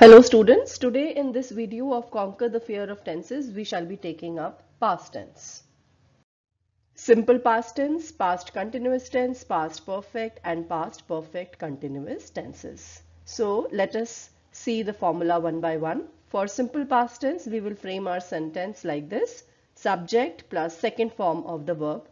Hello students, today in this video of Conquer the Fear of Tenses, we shall be taking up past tense. Simple past tense, past continuous tense, past perfect and past perfect continuous tenses. So let us see the formula one by one. For simple past tense, we will frame our sentence like this: subject plus second form of the verb.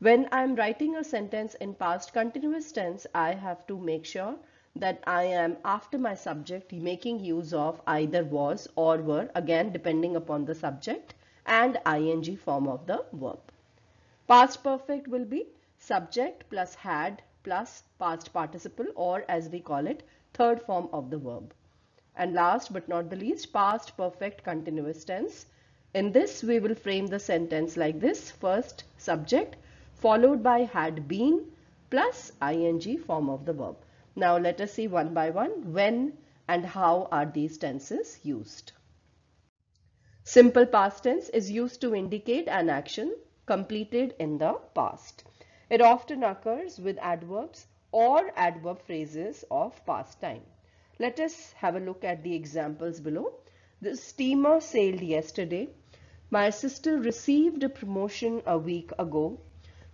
When I am writing a sentence in past continuous tense, I have to make sure that I am after my subject making use of either was or were, again depending upon the subject, and ing form of the verb. Past perfect will be subject plus had plus past participle, or as we call it, third form of the verb. And last but not the least, past perfect continuous tense. In this we will frame the sentence like this: first subject followed by had been plus ing form of the verb. Now let us see one by one when and how are these tenses used. Simple past tense is used to indicate an action completed in the past. It often occurs with adverbs or adverb phrases of past time. Let us have a look at the examples below. The steamer sailed yesterday. My sister received a promotion a week ago.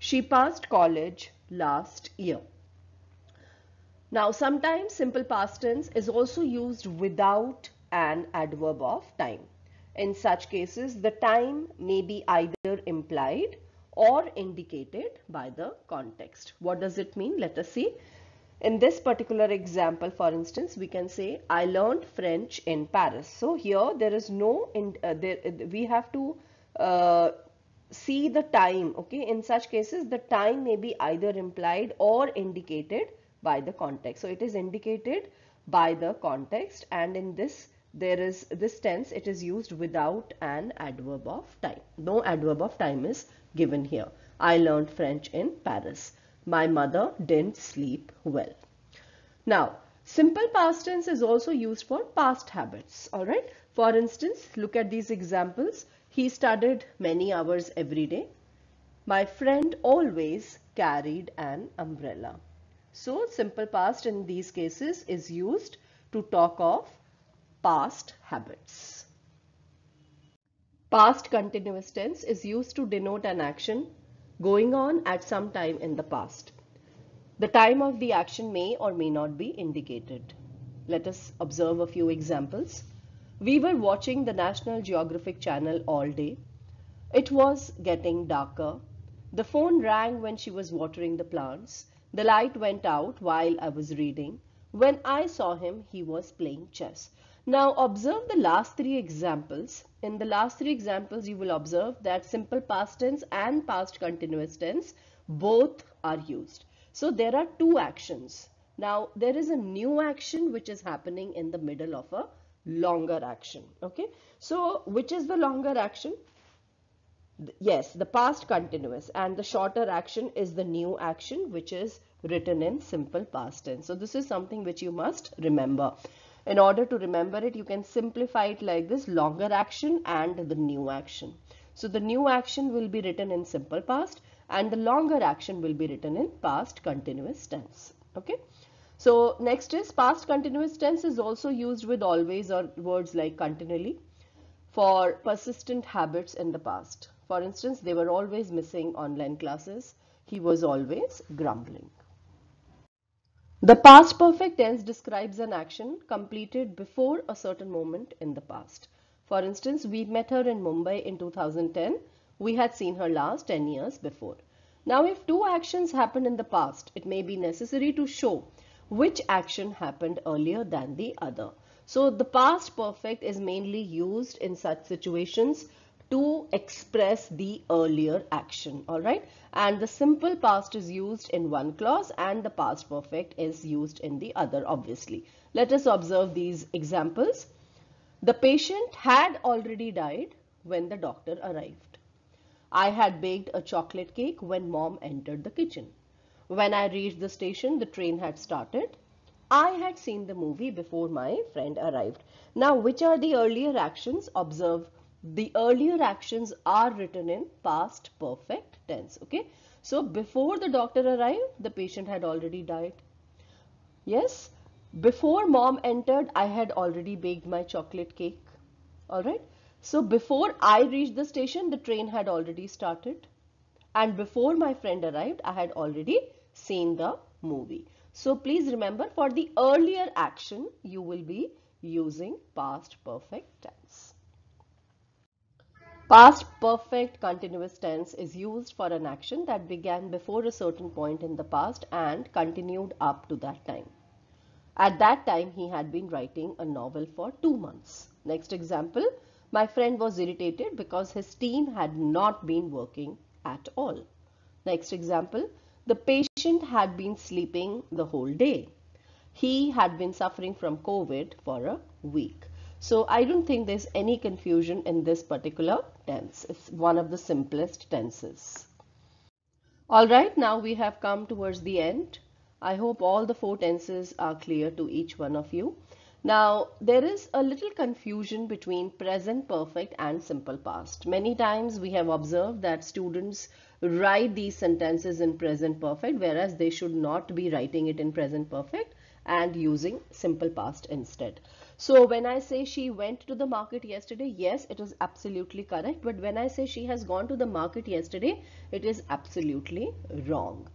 She passed college last year. Now, sometimes simple past tense is also used without an adverb of time. In such cases, the time may be either implied or indicated by the context. What does it mean? Let us see. In this particular example, for instance, we can say, I learned French in Paris. So here there is no, we have to see the time. Okay, in such cases, the time may be either implied or indicated by the context. So it is indicated by the context, and in this this tense it is used without an adverb of time. No adverb of time is given here. I learned French in Paris. My mother didn't sleep well. Now, simple past tense is also used for past habits. All right. For instance, look at these examples. He studied many hours every day. My friend always carried an umbrella. So, simple past in these cases is used to talk of past habits. Past continuous tense is used to denote an action going on at some time in the past. The time of the action may or may not be indicated. Let us observe a few examples. We were watching the National Geographic Channel all day. It was getting darker. The phone rang when she was watering the plants. The light went out while I was reading. When I saw him, he was playing chess. Now observe the last three examples. In the last three examples, you will observe that simple past tense and past continuous tense both are used. So there are two actions. Now there is a new action which is happening in the middle of a longer action. Okay. So which is the longer action? Yes, the past continuous, and the shorter action is the new action which is written in simple past tense. So this is something which you must remember. In order to remember it, you can simplify it like this: longer action and the new action. So the new action will be written in simple past and the longer action will be written in past continuous tense. Okay. So next is past continuous tense is also used with always or words like continually for persistent habits in the past. For instance, they were always missing online classes. He was always grumbling. The past perfect tense describes an action completed before a certain moment in the past. For instance, we met her in Mumbai in 2010. We had seen her last 10 years before. Now, if two actions happened in the past, it may be necessary to show which action happened earlier than the other. So, the past perfect is mainly used in such situations to express the earlier action, all right? And the simple past is used in one clause and the past perfect is used in the other, obviously. Let us observe these examples. The patient had already died when the doctor arrived. I had baked a chocolate cake when mom entered the kitchen. When I reached the station, the train had started. I had seen the movie before my friend arrived. Now, which are the earlier actions? Observe, the earlier actions are written in past perfect tense. Okay. So, before the doctor arrived, the patient had already died. Yes. Before mom entered, I had already baked my chocolate cake. All right. So before I reached the station, the train had already started. And before my friend arrived, I had already seen the movie. So please remember, for the earlier action, you will be using past perfect tense. Past perfect continuous tense is used for an action that began before a certain point in the past and continued up to that time. At that time, he had been writing a novel for 2 months. Next example, my friend was irritated because his team had not been working at all. Next example, the patient had been sleeping the whole day. He had been suffering from COVID for a week. So I don't think there's any confusion in this particular tense. It's one of the simplest tenses. All right, now we have come towards the end. I hope all the four tenses are clear to each one of you. Now, there is a little confusion between present perfect and simple past. Many times we have observed that students write these sentences in present perfect, whereas they should not be writing it in present perfect and using simple past instead. So when I say she went to the market yesterday, yes, it is absolutely correct. But when I say she has gone to the market yesterday, it is absolutely wrong.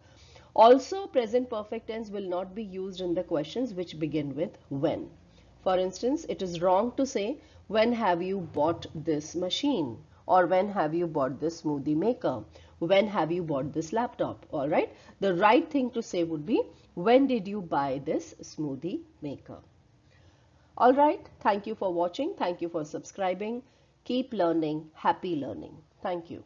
Also, present perfect tense will not be used in the questions which begin with when. For instance, it is wrong to say, when have you bought this machine? Or when have you bought this smoothie maker? When have you bought this laptop? All right. The right thing to say would be, when did you buy this smoothie maker? All right. Thank you for watching. Thank you for subscribing. Keep learning. Happy learning. Thank you.